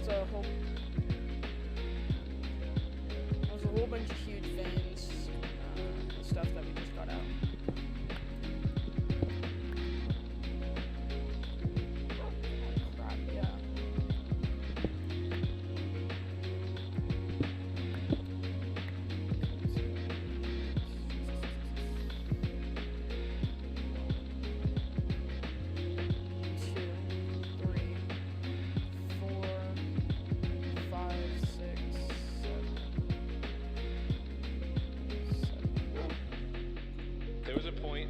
was a whole bunch of huge veins, stuff that we just got out. Oh crap! Yeah.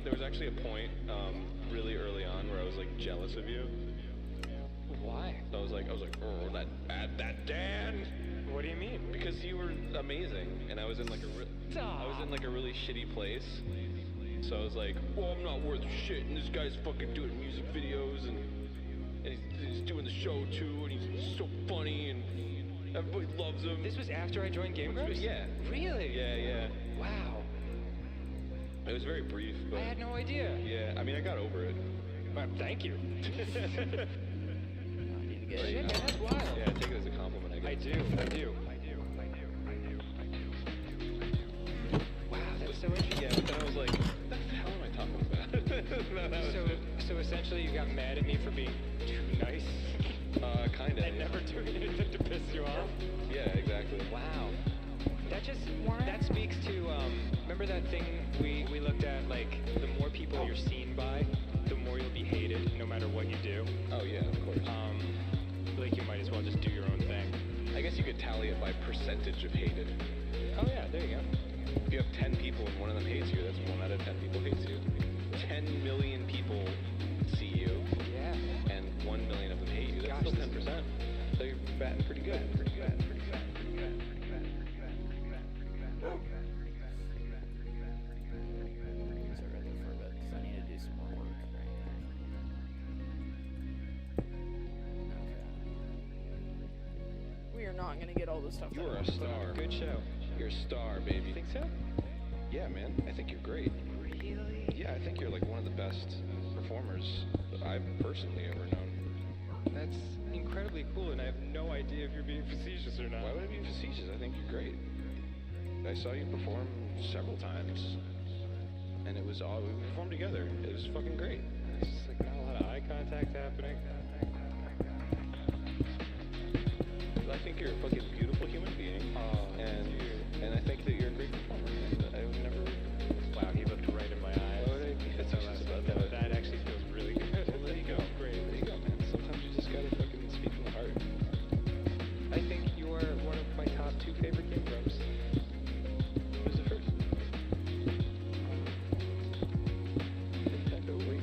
There was actually a point really early on where I was like jealous of you. Why? I was like, oh, that Dan. What do you mean? Because you were amazing, and I was in like a really shitty place. So I was like, well, I'm not worth shit, and this guy's fucking doing music videos, and he's doing the show too, and he's so funny, and everybody loves him. This was after I joined Game Grumps? Yeah. Really? Yeah. Wow. It was very brief, but... I had no idea. Yeah, I mean, I got over it. Well, thank you. I need to get Shit, man, that's wild. Yeah, I take it as a compliment, I guess. I do. Wow, that's so interesting. Yeah, but then I was like, what the hell am I talking about? So essentially you got mad at me for being too nice? Kinda. And never doing anything to piss you off? Yeah, exactly. Wow. That speaks to, remember that thing we looked at, like, the more people you're seen by, the more you'll be hated, no matter what you do? Oh, yeah, of course. Like, you might as well just do your own thing. I guess you could tally it by percentage of hated. Oh, yeah, there you go. If you have 10 people and one of them hates you, that's 1 out of 10 people hates you. 10 million people see you, Yeah. and 1 million of them hate you. That's still 10%. So you're batting pretty good. We are not gonna get all this stuff. You're a star. Good show. You're a star, baby. You think so? Yeah, man. I think you're great. Really? Yeah, I think you're like one of the best performers that I've personally ever known. That's incredibly cool, and I have no idea if you're being facetious or not. Why would I be facetious? I think you're great. I saw you perform several times, and we performed together. It was fucking great. It's just like not a lot of eye contact happening. I think you're a fucking beautiful human being, and I think that you're a great performer. And I would never. Wow, he looked right in my eyes. Why would I be facetious about that? That actually feels really good. Well, there you go. Great. There you go, man. Sometimes you just gotta fucking speak from the heart. I think you are one of my top 2 favorite Game Grumps. Who's the first? Nintendo Wii.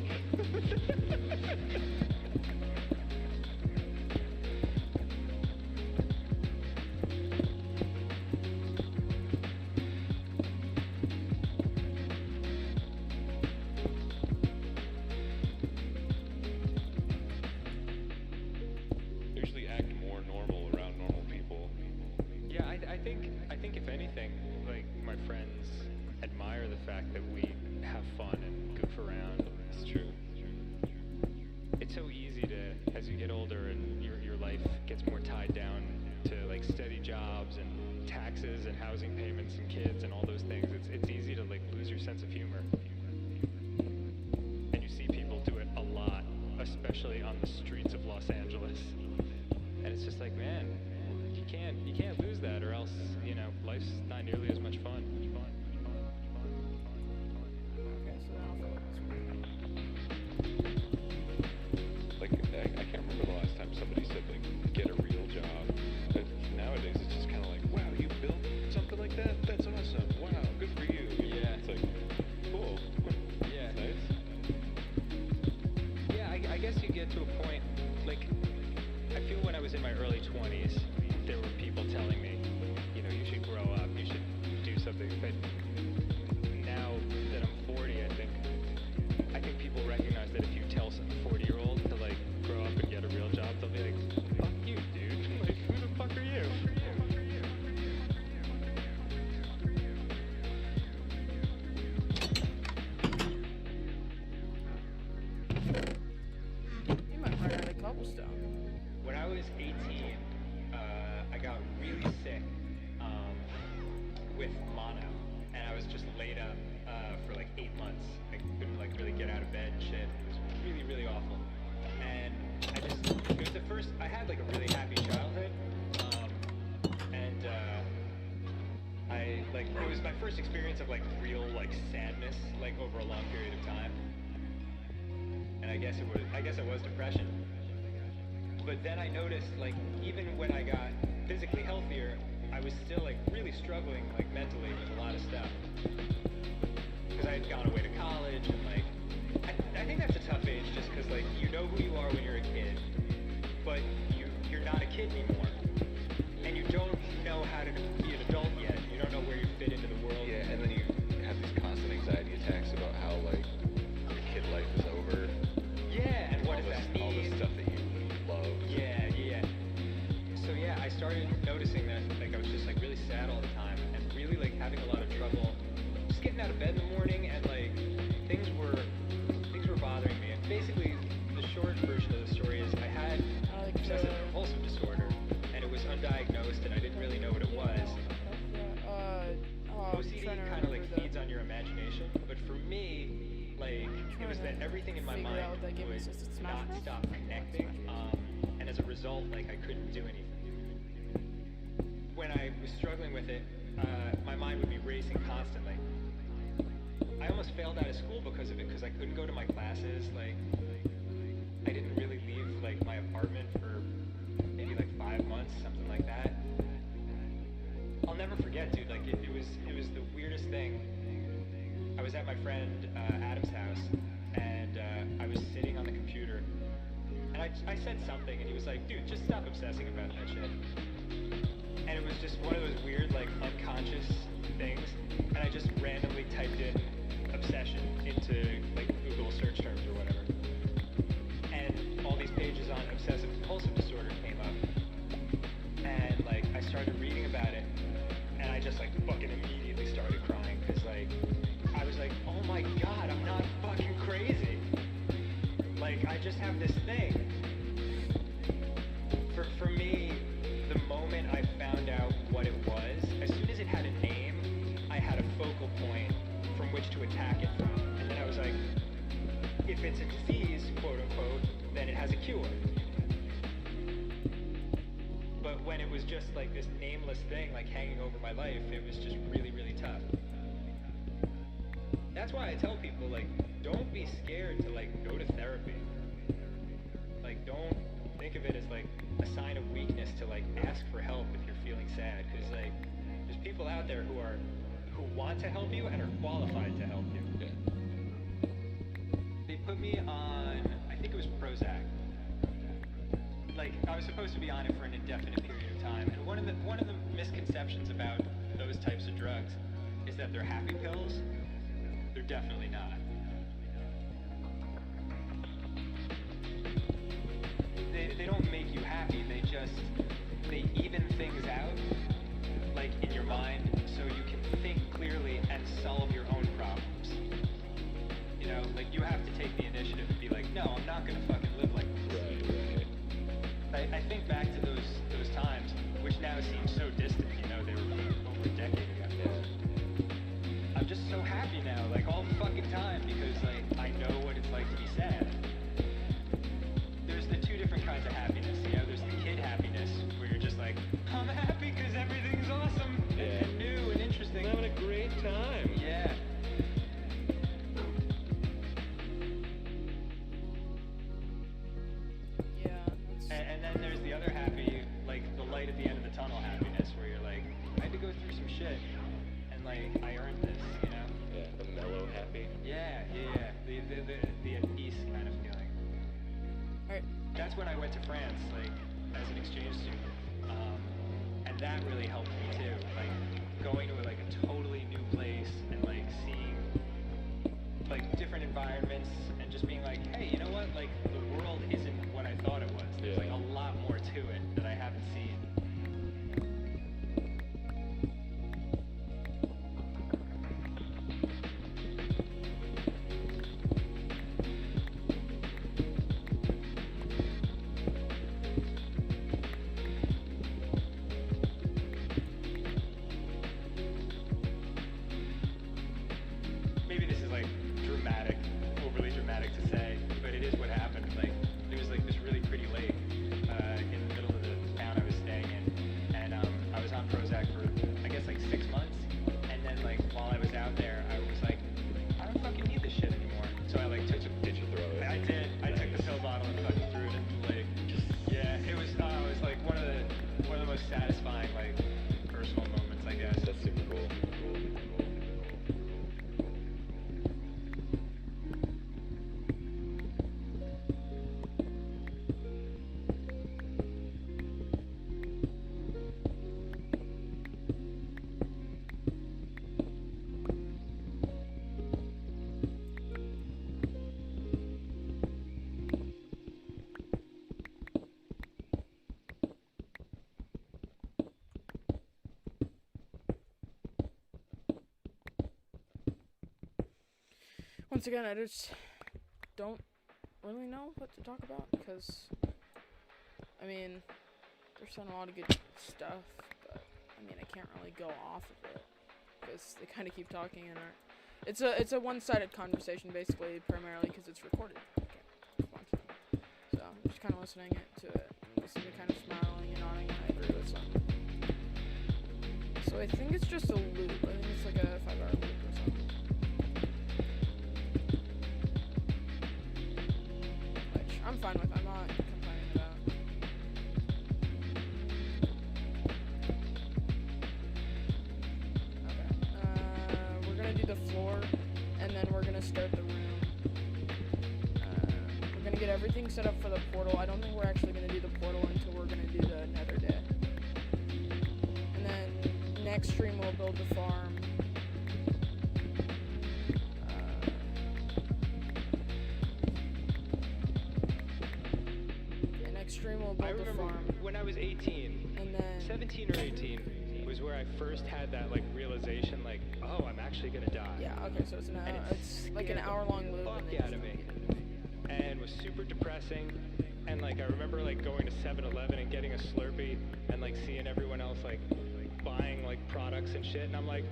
Usually act more normal around normal people. Yeah, I think if anything, like, my friends admire the fact that we have fun and goof around. It's true. It's so easy to, as you get older and your life gets more tied down to like steady jobs and taxes and housing payments and kids and all those things, it's easy to like lose your sense of humor. And you see people do it a lot, especially on the streets of Los Angeles. And it's just like, man, you can't lose that, or else, you know, life's not nearly as much fun. Okay, so now Like, I can't remember the last time somebody said, like, get a real job. But nowadays, it's just kind of like, wow, you built something like that? That's awesome. Wow, good for you. Yeah. It's like, cool. Yeah. Nice. Yeah, I guess you get to a point, like, I feel when I was in my early 20s, there were people telling me, you know, you should grow up, you should do something. But now that I'm 40, I think people recognize that if you tell some 40-year-old to, like, grow up and get a real job, they'll be like, fuck you, dude. Like, who the fuck are you? you might run out of cobblestone. When I was 18, I got really sick with mono, and I was just laid up for like 8 months. I couldn't like really get out of bed and shit. It was really, really awful. And it was the first, I had like a really happy childhood, and it was my first experience of like real like sadness, like over a long period of time. And I guess it was depression. But then I noticed, like, even when I got physically healthier, I was still like really struggling like mentally with a lot of stuff. Because I had gone away to college, and like, I think that's a tough age, just because like you know who you are when you're a kid, but you're not a kid anymore, and you don't know how to be an adult yet. You don't know where you fit into the world. Yeah, and then you have these constant anxiety attacks about how like your kid life is over. Yeah, and what does that mean? All the stuff that you love. Yeah. So yeah, I started noticing that like I was just like really sad all the time, and really like having a lot of trouble just getting out of bed in the morning, and like things were bothering me. And basically, the short version of the story is I had obsessive compulsive disorder, and it was undiagnosed, and I didn't really know what it was. OCD kind of like feeds on your imagination, but for me, like it was that everything in my mind would not stop connecting, and as a result, like I couldn't do anything. When I was struggling with it, my mind would be racing constantly. I almost failed out of school because of it, because I couldn't go to my classes. Like, I didn't really leave like my apartment for maybe like 5 months, something like that. I'll never forget, dude. Like, it was the weirdest thing. I was at my friend Adam's house, and I was sitting on the computer, and I said something, and he was like, "Dude, just stop obsessing about that shit." And it was just one of those weird, like, unconscious things, and I just randomly typed in obsession into, like, Google search terms or whatever. And all these pages on obsessive compulsive disorder came up. And, like, I started reading about it, and I just, like, fucking immediately started crying, because, like, I was like, oh my god, I'm not fucking crazy. Like, I just have this thing. For me, the moment I found out what it was, as soon as it had a name, I had a focal point from which to attack it from. And then I was like, if it's a disease, quote unquote, then it has a cure. But when it was just like this nameless thing like hanging over my life, it was just really, really tough. That's why I tell people, like, don't be scared to like go to therapy. Like, don't think of it as like a sign of weakness to like ask for help if you're feeling sad, because like there's people out there who want to help you and are qualified to help you. Yeah. They put me on, I think it was Prozac. Like, I was supposed to be on it for an indefinite period of time, and one of the misconceptions about those types of drugs is that they're happy pills. They're definitely not. They don't make you happy, they even things out, like, in your mind, so you can think clearly and solve your own problems. You know, like, you have to take the initiative and be like, no, I'm not gonna fucking live like this. Right. I think back to those times, which now seem so distant, you know, they were over a decade ago. Yeah. I'm just so happy now, like, all the fucking time, because, like, I know what it's like to be sad. There's the two different kinds of happiness, you know, there's the kid happiness, where you're just like, I'm happy because everything's awesome, and new and interesting. I'm having a great time. Yeah. And then there's the other happy, like, the light at the end of the tunnel happiness, where you're like, I had to go through some shit, and, like, I earned this, you know? Yeah, the mellow happy. Yeah. The at peace kind of feeling. Alright. That's when I went to France, like, as an exchange student. And that really helped me too. Like, going to like a totally new place and like seeing like different environments and just being like, hey, you know what? Like, the world isn't what I thought it was. There's like a lot more to it that I haven't seen. satisfying, like, personal moments, I guess. That's super cool. Once again, I just don't really know what to talk about because, I mean, they're saying a lot of good stuff, but I mean, I can't really go off of it because they kind of keep talking and it's a one-sided conversation basically, primarily because it's recorded. Okay. So I'm just kind of listening to it, and listening to kind of smiling and nodding when I agree with something. So I think it's just a loop. I think it's like a 5-hour loop or something. I'm fine with. I'm not complaining about. Okay. We're gonna do the floor, and then we're gonna start the room. We're gonna get everything set up for the portal. I don't think we're actually gonna do the portal until we're gonna do the nether day. And then next stream we'll build the farm. I remember when I was 18, and then 17 or 18 was where I first had that like realization, like, oh, I'm actually gonna die. Yeah. Okay. So it's it's like an hour-long loop. Fuck out of me, and was super depressing. And like I remember like going to 7-Eleven and getting a Slurpee and like seeing everyone else like buying like products and shit, and I'm like,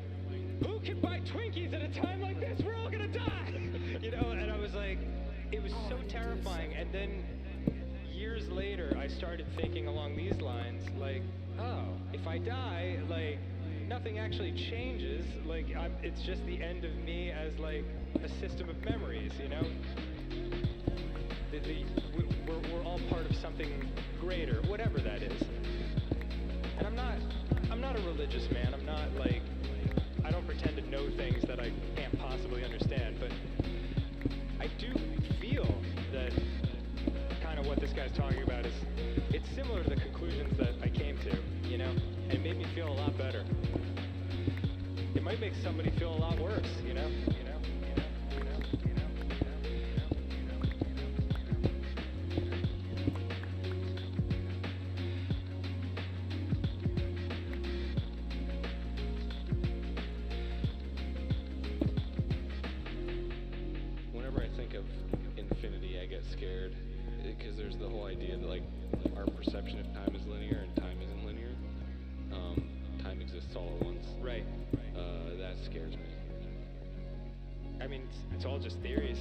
who can buy Twinkies at a time like this? We're all gonna die, you know? And I was like, it was so terrifying. And then years later, I started thinking along these lines, like, oh, if I die, like, nothing actually changes. Like, it's just the end of me as, like, a system of memories, you know? We're all part of something greater, whatever that is. And I'm not a religious man. I'm not, like, I don't pretend to know things that I can't possibly understand, but I do feel that kind of what this guy's talking about is, it's similar to the conclusions that I came to, you know, and it made me feel a lot better. It might make somebody feel a lot worse, you know. Whenever I think of infinity, I get scared. Because there's the whole idea that, like, our perception of time is linear and time isn't linear. Time exists all at once. Right. That scares me. I mean, it's all just theories.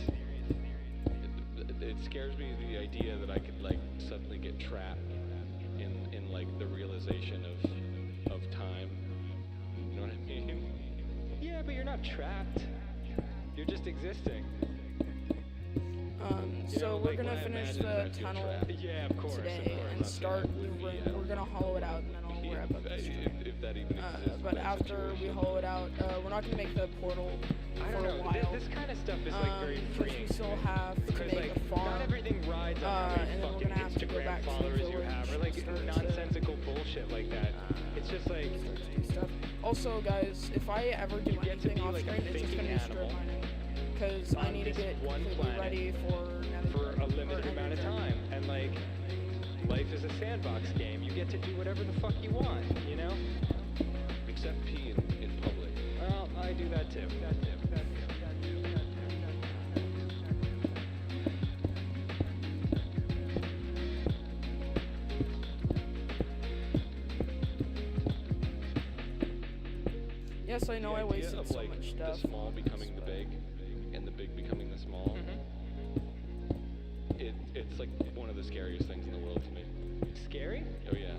It scares me, the idea that I could, like, suddenly get trapped in like, the realization of time. You know what I mean? Yeah, but you're not trapped. You're just existing. So we're gonna finish the tunnel today and start the room. We're gonna hollow it out and then I'll wrap up the stream. If that even exists. But after we hollow it out, we're not gonna make the portal for a while. This kind of stuff is like very freeing. We still have to make like, a farm. Not everything rides on how many and then we're fucking gonna have to go Instagram back to the followers you village have, or like and nonsensical bullshit like that. It's just like stuff. Also, guys, if I ever do anything off screen, it's just gonna be strip mining. Because I need to get completely ready for a limited amount of time. And like, life is a sandbox game. You get to do whatever the fuck you want, you know? Except pee in public. Well, I do that too. Yes, I know I wasted so like, much stuff. The small becoming the big, and the big becoming the small. It's like one of the scariest things in the world to me. Scary? Oh yeah.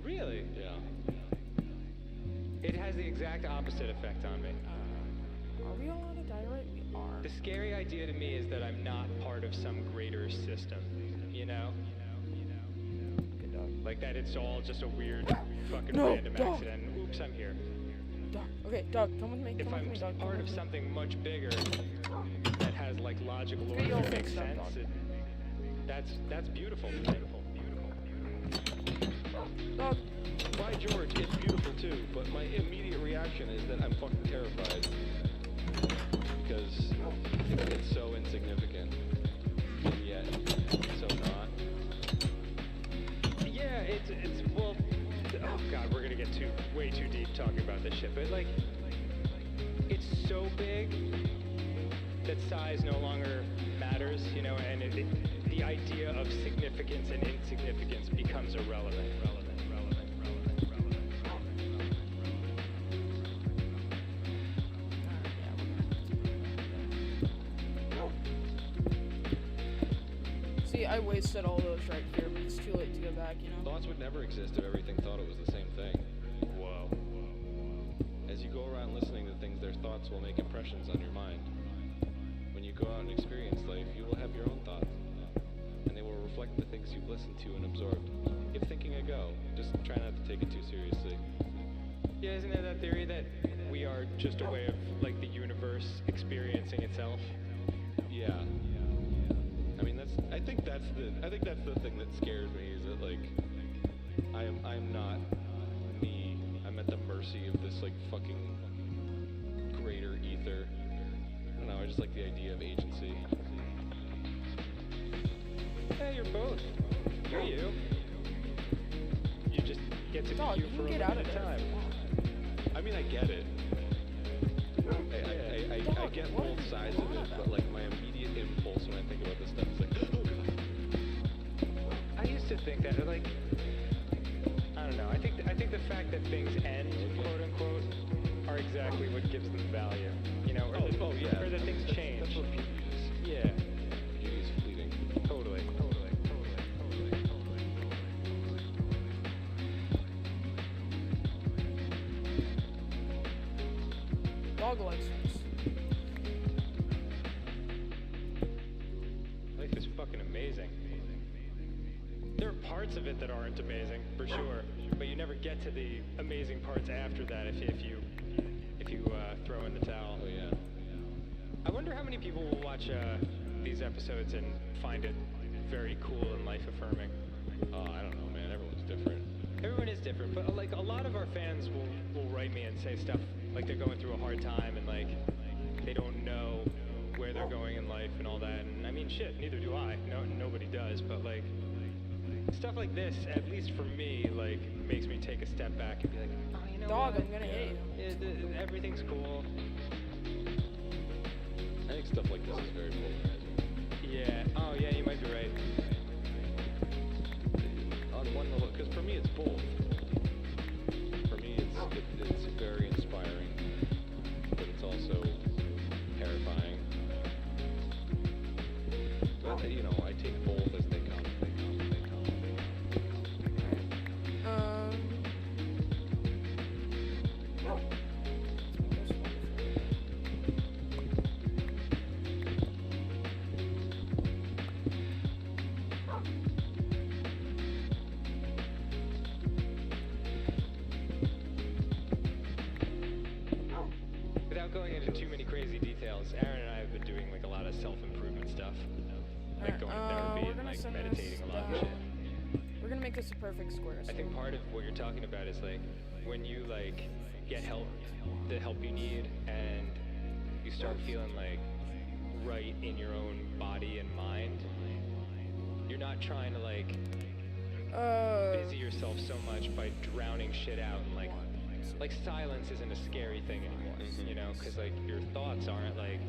Really? Yeah. It has the exact opposite effect on me. Are we allowed to die right? We are. The scary idea to me is that I'm not part of some greater system, you know? Good dog. Like like that it's all just a weird fucking No, random dog. accident. Oops, I'm here. Dog. Okay, dog, come with me. If Come with I'm me, dog. part come of with me. something much bigger that has like logical Get order your that makes fixed up, sense, dog. that's beautiful. Beautiful. Dog. By George, it's beautiful too, but my immediate reaction is that I'm fucking terrified. Because it's so insignificant, and yet so not. Yeah, it's well. Oh god, we're gonna get way too deep talking about this shit. But like, it's so big that size no longer matters, you know, and the idea of significance and insignificance becomes irrelevant. See, I wasted all those right here, but it's too late to go back, you know? Thoughts would never exist if everything thought it was the same thing. Whoa. As you go around listening to things, their thoughts will make impressions on your mind. When you go out and experience life, you will have your own thoughts, and they will reflect the things you've listened to and absorbed. Give thinking a go. Just try not to take it too seriously. Yeah, isn't there that theory that we are just a way of like the universe experiencing itself? Yeah. I mean, I think that's the thing that scares me, is that like I'm not me. I'm at the mercy of this like fucking greater ether. I don't know, I just like the idea of agency. Yeah, you're both. You're you. You just get to Dog, be you you for can a get out of limited there. time. I mean, I get it. I get both sides of it, but like my immediate impulse when I think about this stuff is like, oh god. I used to think that, like, I don't know. I think the fact that things end, quote unquote, are exactly what gives them value. You know, or or that things change. That's what beauty is. Yeah, Beauty is fleeting. totally. Dog likes this. Life is fucking amazing. There are parts of it that aren't amazing, for sure, but you never get to the amazing parts after that if you throw in the towel. Oh yeah. I wonder how many people will watch these episodes and find it very cool and life affirming. Oh, I don't know, man. Everyone's different. Everyone is different, but like a lot of our fans will write me and say stuff like they're going through a hard time and like they don't know where they're going in life and all that. And I mean, shit, neither do I. No, nobody does. But like stuff like this, at least for me, like makes me take a step back and be like, oh, you know Dog, what? I'm gonna hit you. Yeah, everything's cool. I think stuff like this is very polarizing. Yeah. Oh, yeah, you might be right. On one level, because for me it's both. For me it's very inspiring, but it's also terrifying. But you know, I take both as they come. Without going into too many crazy details, Aaron and I have been doing like a lot of self-improvement stuff. Like going to therapy we're and gonna like send meditating this a lot and down. shit. We're gonna make this a perfect square. I think part of what you're talking about is like when you like get help, the help you need, and you start feeling like right in your own body and mind. You're not trying to like busy yourself so much by drowning shit out and like silence isn't a scary thing anymore, you know, because like your thoughts aren't like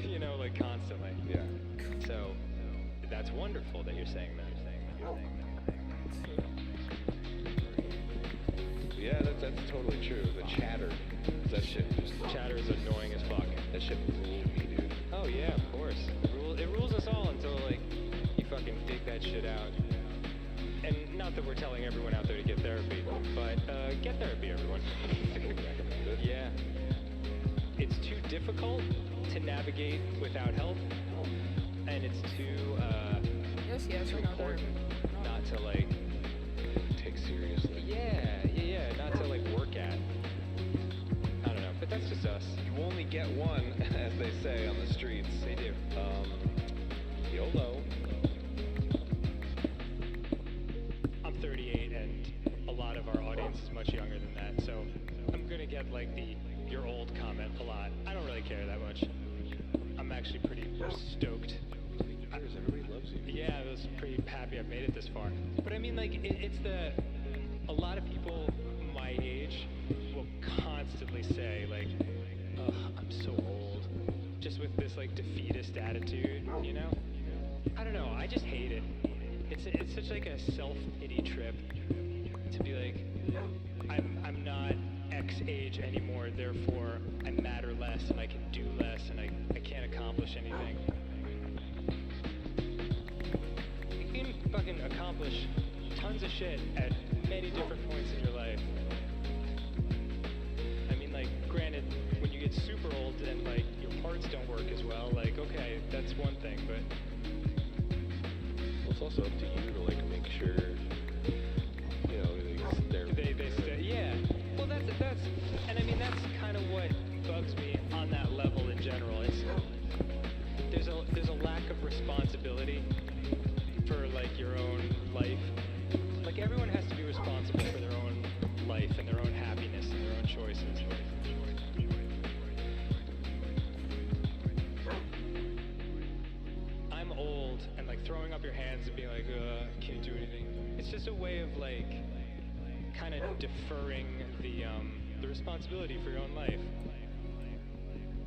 you know, like constantly. Yeah. So that's wonderful that you're saying that. Yeah, that's totally true. The chatter, that shit just Chatter is annoying as fuck. that shit ruled me, dude. Oh yeah, of course. It rules us all until like you fucking dig that shit out. And not that we're telling everyone out there to get therapy, but get therapy, everyone. Yeah. It's too difficult to navigate without help, and it's too Yes, too I know important therapy. No, not to like Take seriously. not to like work at. I don't know, but that's just us. You only get one, as they say on the streets. They do. YOLO. I'm 38 and a lot of our audience is much younger than that, so I'm gonna get like the "you're old" comment a lot. I don't really care that much. I'm actually pretty stoked. Everybody loves you. Yeah, I was pretty happy I made it this far. But I mean, like, a lot of people my age will constantly say, like, ugh, I'm so old. Just with this, like, defeatist attitude, you know? I don't know, I just hate it. It's such, like, a self-pity trip to be like, I'm not X age anymore, therefore I matter less and I can do less and I can't accomplish anything. You can fucking accomplish tons of shit at many different points in your life. I mean, like, granted, when you get super old and, like, your parts don't work as well, like, okay, that's one thing, but... Well, it's also up to you to, like, make sure, you know, they're... Yeah. Well, that's... And, I mean, that's kind of what bugs me on that level in general. There's a lack of responsibility for, like, your own life. Like, everyone has to be responsible for their own life and their own happiness and their own choices. I'm old, and, like, throwing up your hands and being like, can't do anything. It's just a way of, like, kind of deferring the responsibility for your own life.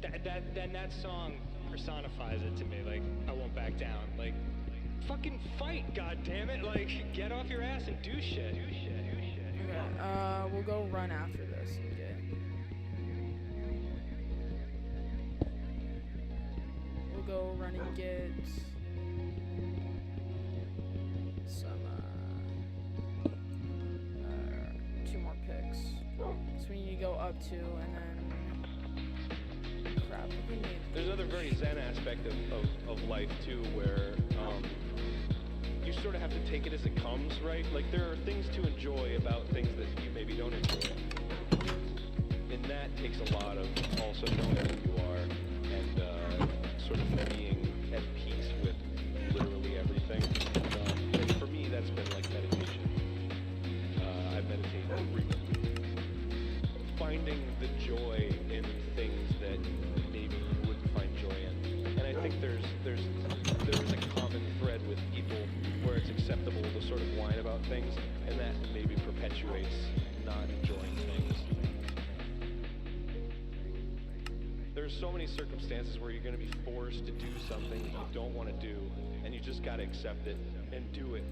That song personifies it to me. Like, I won't back down. Like, fucking fight, goddammit! Like, get off your ass and do shit. Okay, we'll go run after this. Okay. We'll go run and get some, 2 more picks. So we need to go up 2 and then... Crap, we need... There's another very zen aspect of life, too, where, you sort of have to take it as it comes, right? Like, there are things to enjoy about things that you maybe don't enjoy. And that takes a lot of also knowing who you are and sort of being at peace with literally everything. And for me, that's been like meditation. I meditate finding the joy in things that maybe you wouldn't find joy in. And I think there's a common thread with people where it's acceptable to sort of whine about things, and that maybe perpetuates not enjoying things. There's so many circumstances where you're going to be forced to do something that you don't want to do, and you just got to accept it and do it.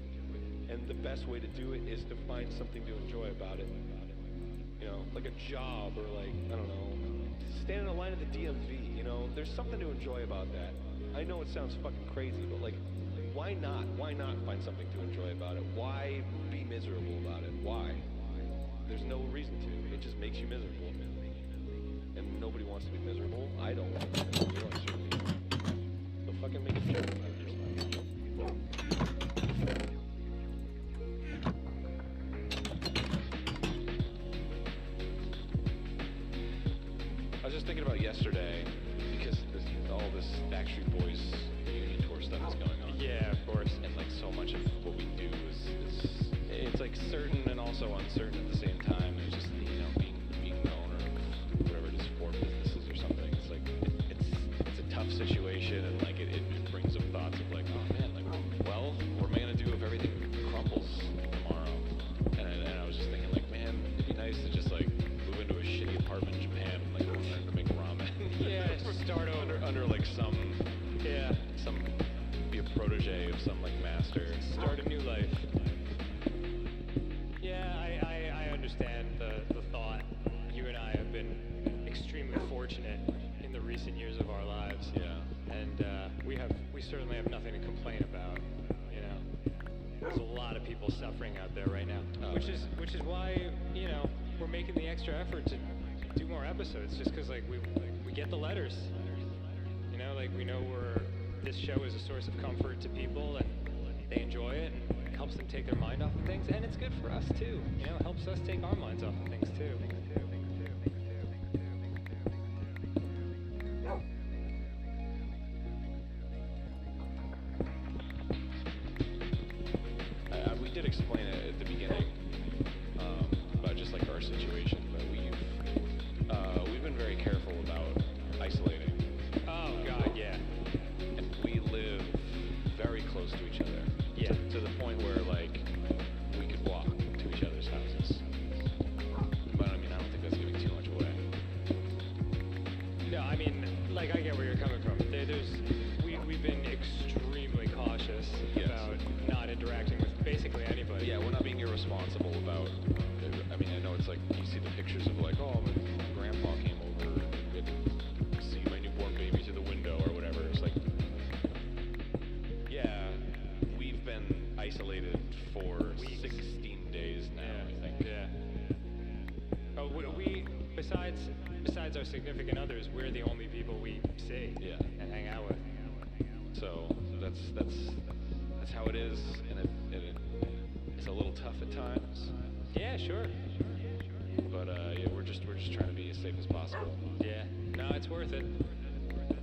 And the best way to do it is to find something to enjoy about it. You know, like a job or like, I don't know, standing in line at the DMV, you know, there's something to enjoy about that. I know it sounds fucking crazy, but like, why not? Why not find something to enjoy about it? Why be miserable about it? Why? There's no reason to. It just makes you miserable. And nobody wants to be miserable. I don't want to be miserable. I certainly don't. So fucking make a joke about yourself. I was just thinking about yesterday, because all this Backstreet Boys reunion tour stuff is going on. Yeah, of course. And like so much of what we do is it's like certain and also uncertain at the same time. It's just, you know, being the owner of whatever it is, 4 businesses or something. It's like it's a tough situation, and like it brings up thoughts of like, oh man, like, well, what am I gonna do if everything crumbles tomorrow? And I was just thinking like, man, it'd be nice to just like move into a shitty apartment in Japan and like learn to make ramen. Yeah, start over. under like some be a protege of some like master. Start a new life. Yeah, I understand the thought. You and I have been extremely fortunate in the recent years of our lives. Yeah. And we certainly have nothing to complain about. You know, there's a lot of people suffering out there right now, which is why, you know, we're making the extra effort to do more episodes, just because like we get the letters. You know, like we know this show is a source of comfort to people, and they enjoy it and helps them take their mind off of things, and it's good for us too. You know, it helps us take our minds off of things too. We did explain it at the beginning about just like our situation, but we've been very careful about isolating. Oh God, yeah. And we live very close to each other. Yeah. To the point where like we could walk to each other's houses. But I mean, I don't think that's giving too much away. No, I mean, like I get where you're coming from. We've been extremely cautious Yes. about not interacting with basically anybody. Yeah, we're not being irresponsible about. I mean, I know it's like you see the pictures of like, oh, my grandpa came over and see my newborn baby through the window or whatever. It's like, yeah, we've been isolated for 16 days now, I think. Yeah. Oh, we besides our significant others, we're the only people we see Yeah. and hang out with. So that's how it is, and it's a little tough at times. Yeah, sure. But yeah, we're just trying to be as safe as possible. Yeah. No, it's worth it.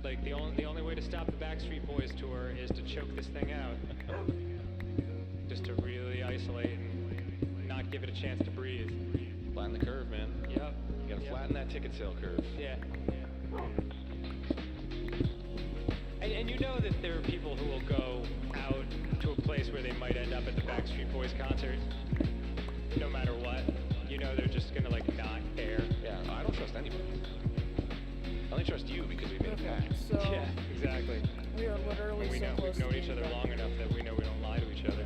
Like the only way to stop the Backstreet Boys tour is to choke this thing out. Just to really isolate and not give it a chance to breathe. Flatten the curve, man. Yep. You gotta flatten that ticket sale curve. Yeah. And you know that there are people who will go out to a place where they might end up at the Backstreet Boys concert, no matter what. You know they're just gonna like not care. Yeah, I don't trust anybody. I only trust you because we made a pact. So Yeah, exactly. we are literally We so know close we've known to each being other done. long enough that we know we don't lie to each other.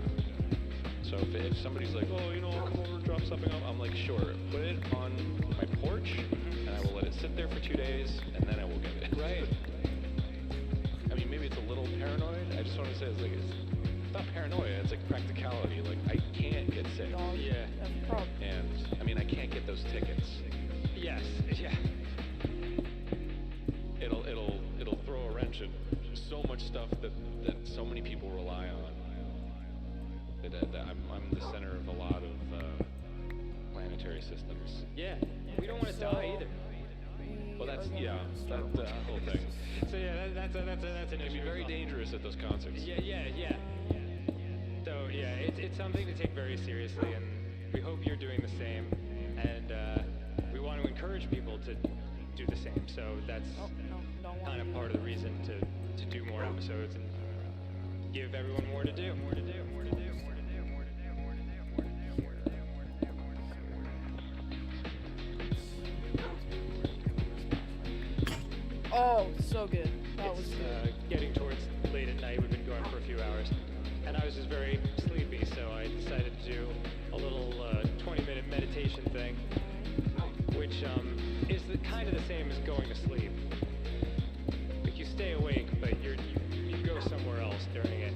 So if somebody's like, oh, you know, I'll come over, drop something off, I'm like, sure, put it on my porch, and I will let it sit there for 2 days, and then I will get it. Right. I mean, maybe it's a little paranoid. I just want to say, it's not paranoia, it's like practicality. Like, I can't get sick. Dog, Yeah. that's a problem. And, I mean, I can't get those tickets. Yes. Yeah. It'll throw a wrench in so much stuff that so many people rely on. That I'm the center of a lot of planetary systems. Yeah. We don't want to die either. Well, that's, are gonna yeah, start that whole thing. So yeah, that's an It'd issue. be very dangerous at those concerts. Yeah. So yeah, it's something to take very seriously, and we hope you're doing the same. And we want to encourage people to do the same. So that's Oh, no, don't want kind of part of the reason to do more episodes and give everyone more to do. Oh, so good. That It's was good. getting towards late at night. We've been going for a few hours, and I was just very sleepy, so I decided to do a little 20-minute meditation thing, which is kind of the same as going to sleep. Like you stay awake, but you go somewhere else during it.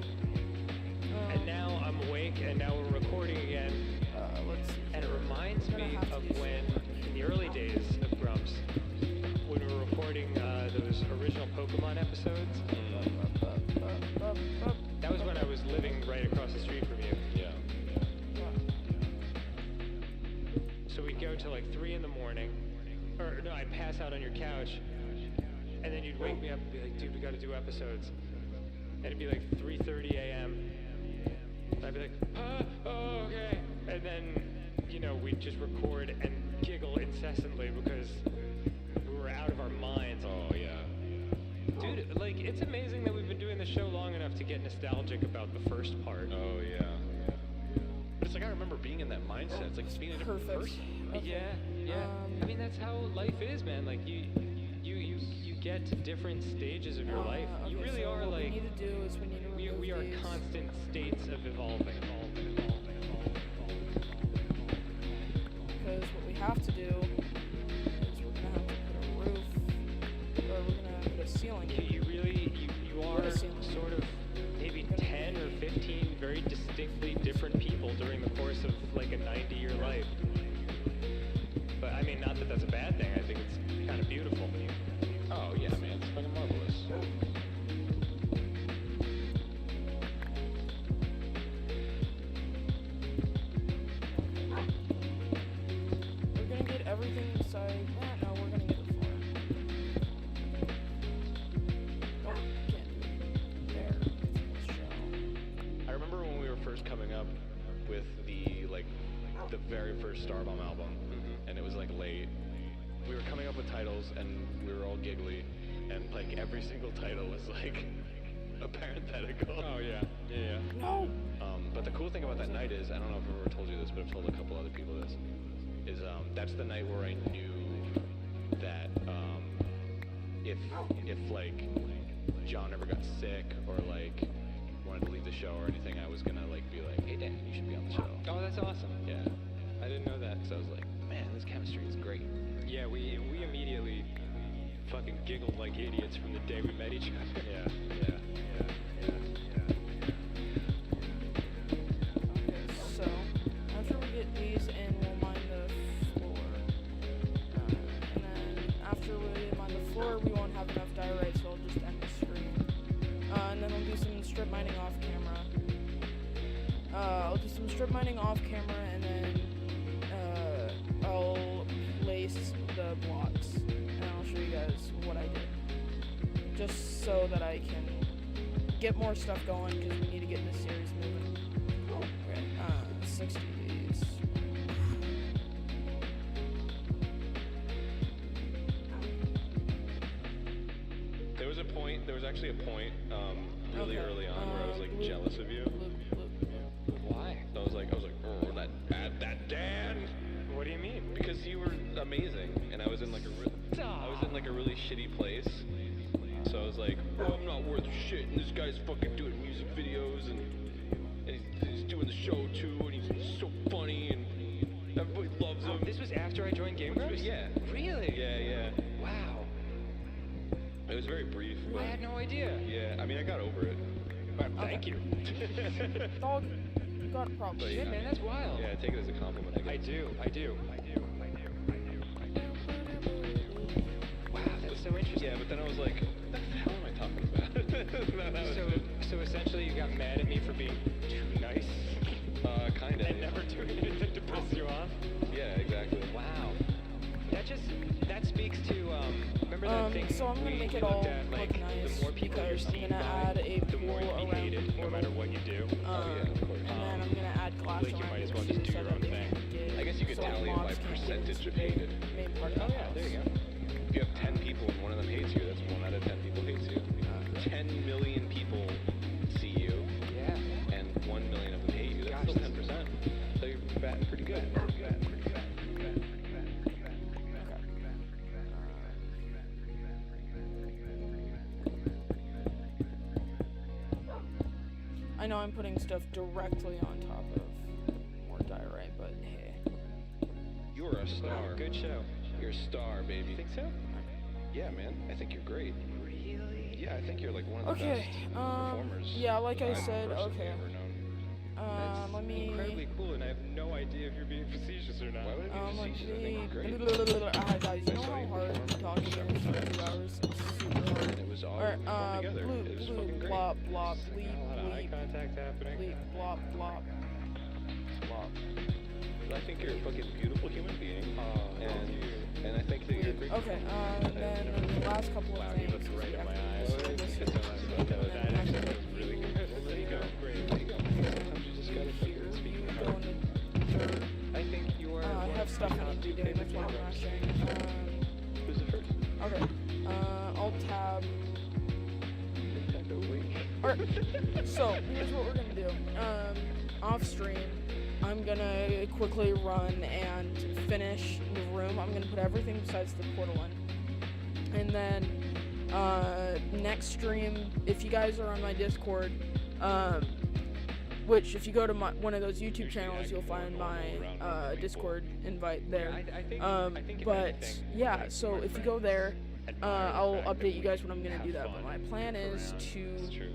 And now I'm awake, and now we're recording again, Let's see. and it reminds We're gonna me have to of do when, in the early days of Grumps, when we were recording those original Pokemon episodes. That was when I was living right across the street from you. Yeah. So we'd go till like 3 in the morning, or no, I'd pass out on your couch, and then you'd wake me up and be like, dude, we gotta do episodes. And it'd be like 3:30 a.m. And I'd be like, oh, okay. And then, we'd just record and giggle incessantly because we were out of our minds. Oh, yeah. Dude, like, it's amazing that we've been doing the show long enough to get nostalgic about the first part. Oh, yeah. But it's like I remember being in that mindset. It's like being a different Perfect. person. Yeah. I mean, that's how life is, man. Like, you get to different stages of your life. You okay, really so are what like, we need to do is we need to remove we are these. constant states of evolving. Because what we have to do is we're gonna have to put a roof, or we're gonna put a ceiling. You are What a ceiling. sort of maybe 10 or 15 very distinctly different people during the course of like a 90-year life. But I mean, not that that's a bad thing. I think it's kind of beautiful. Oh, yeah, man. It's fucking marvelous. decide, no, we're gonna get the floor. Nope, can't do it. There. Let's show. I remember when we were first coming up with the very first Starbomb album, and it was like late. We were coming up with titles, and we were all giggly, and like every single title was like a parenthetical. Oh yeah. No! But the cool thing about that night is, I don't know if I've ever told you this, but I've told a couple other people this, is that's the night where I knew that if like John ever got sick or like wanted to leave the show or anything, I was gonna like be like, hey Dan, you should be on the show. Oh, that's awesome. Yeah. I didn't know that. So I was like, man, this chemistry is great. Yeah, we immediately fucking giggled like idiots from the day we met each other. Yeah. So, after we get these in, we'll mine the floor. And then after we mine the floor, we won't have enough diorite, so I'll just end the stream. And then I'll do some strip mining off camera. I'll do some strip mining off camera, and then I'll place the blocks, and I'll show you guys what I did. Just so that I can get more stuff going, because we need to get this series moving. Okay, 60s. There was actually a point really Okay, early on where I was like Luke, jealous of you. Why? I was like, oh, that Dan. What do you mean? Because you were amazing, and I was in like a really shitty place. So I was like, oh, I'm not worth shit, and this guy's fucking doing music videos, and he's doing the show too, and he's so funny, and everybody loves him. This was after I joined Game Grumps? Yeah. Really? Yeah. Wow. It was very brief. I had no idea. Yeah, I mean, I got over it. Thank you. Dog, you got a problem. But, Yeah, man, that's wild. Yeah, take it as a compliment, I guess. I do. Wow, that's so interesting. Yeah, but then I was like, what the hell am I talking about? So essentially you got mad at me for being too nice? Kinda. And never doing anything to piss you off? Yeah, exactly. Wow. That speaks to, remember that thing so I'm gonna we make it looked all at, like, look nice, the more people you're because I'm seen gonna by, add a the more pool you'll be around hated, the no matter what you do. Yeah, of course. And then I'm gonna add glass Like, you around might as it well just do so your that own they thing. can't get- I guess you could so tally it mobs by can't get percentage into of the hated. main part of the house. There you go. If you have 10 people and one of them hates you, that's 1 out of 10 people hates you. 10 million people see you, Yeah. and 1 million of them hate you. That's Gosh, still 10%. So you're batting pretty good. I know I'm putting stuff directly on top of more diorite, but hey. You're a star. Good show. You're a star, baby. You think so? Yeah, man. I think you're great. Really? Yeah, I think you're like one of the Okay, best performers. yeah, like I I've said, personally okay. ever known. Let me. Incredibly cool, and I have no idea if you're being facetious or not. Why would it be Let facetious? I think me. you're great. Guys, you know how hard talking here for 2 hours? It's super hard. And it was all Alright, fun together. blue, It was blue, fucking great. blop, blop, A bleep, lot of eye bleep, contact happening. bleep, blop, blop, blop. I think you're a fucking beautiful human being. Oh, And I think that you're a great. Okay, and then the last couple of Wow, things. you looked right in my eyes. So this is- That actually feels really good. There you go. Great. Sometimes you just gotta Here, fucking you go in the dirt. I think you are. I one have of stuff my I top need to be 2 doing, favorite that's why I'm gamers. rushing. Who's the first? Okay, Alt-Tab. Nintendo Wii. Alright, so here's what we're gonna do. Off stream, I'm gonna quickly run and finish the room. I'm gonna put everything besides the portal in. And then, next stream, if you guys are on my Discord, which if you go to one of those YouTube channels, you'll find my Discord invite there. I think if But anything, yeah, like, so my if you friends go there, admire the I'll fact that update you we guys when I'm gonna have do that. But fun my plan is around. It's true.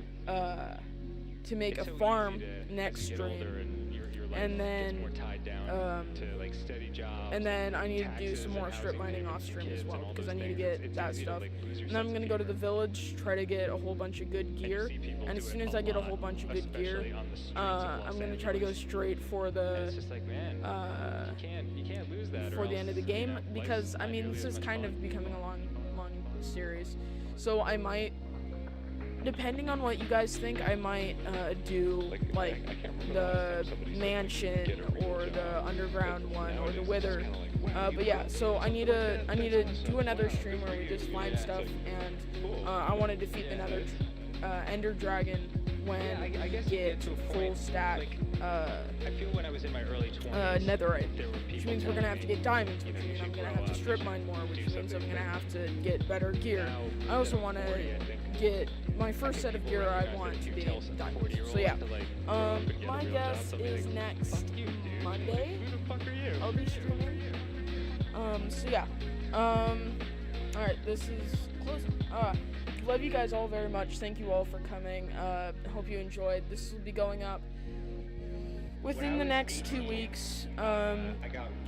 to make It's a so farm easy to, next as you get older stream. and you're your life and then, gets more tied down to like steady jobs. and then I need to do taxes some and more strip housing mining payments off for stream as kids and well, all because I those need to things. get It's that easy to, stuff. like, lose your And then I'm sense gonna of go to the humor. village, try to get a whole bunch of good And you gear, see people and as do soon it as a I get a lot, whole bunch of good gear, especially on the streets of Los I'm gonna try to go Angeles. straight for And the it's just like, man, you can't lose that. for or the end of else, the game, life's because I not mean nearly this as is much kind fun. of becoming a long series, so I might, depending on what you guys think, I might do like I can't remember the last time somebody said mansion get a real or job. the underground one or Nowadays, the it's wither. just kinda like, wow, But you yeah, built so I need something like to that. do another Wow, stream good where for we just you. find Yeah, stuff, it's like, and cool. I want to defeat the Yeah, Nether it's- Ender Dragon when Yeah, I we guess you get get to a full point, stack like, I feel when I was in my early 20s, netherite, there were which people means we're gonna have to telling get diamonds, me, which you means I'm should gonna grow have to up, strip you mine should more, which do means I'm something gonna like have to get better gear. now I also that I'm want to 40, I think get my I first think set of people gear I recognize want that to if be you tell some diamonds. 40-year-old So yeah, to, like, grow up and get a my real guess job, they'll be is like, next "Fuck you, dude. Monday Who the fuck are you? I'll be streaming. So yeah, alright, this is closing. Love you guys all very much. Thank you all for coming. Hope you enjoyed. This will be going up within the next 2 weeks.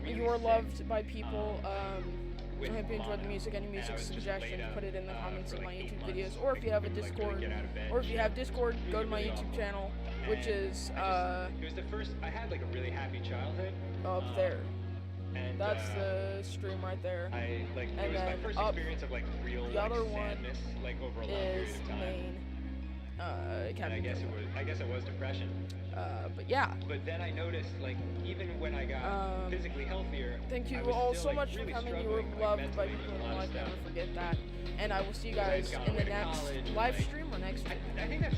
You're loved by people. I hope you enjoyed the music. Any music suggestions, put it in the comments of my YouTube videos. Or if you have a Discord, go to my YouTube channel, which is It was the first. I had like a really happy childhood. up there. And That's the stream right there. I like. and It was my then first up experience of like real the like, other one sadness, like over a long period Is of time. main. And Captain I guess Coco. it was depression. But yeah. But then I noticed, like, even when I got physically healthier, Thank you I was all still, so like, much for really coming. You were struggling, like, loved by mentally people with in a my lot life. of Never stuff. forget that. And I will see you Because I'd guys gone in the away to next college, live like, stream or next. I think that's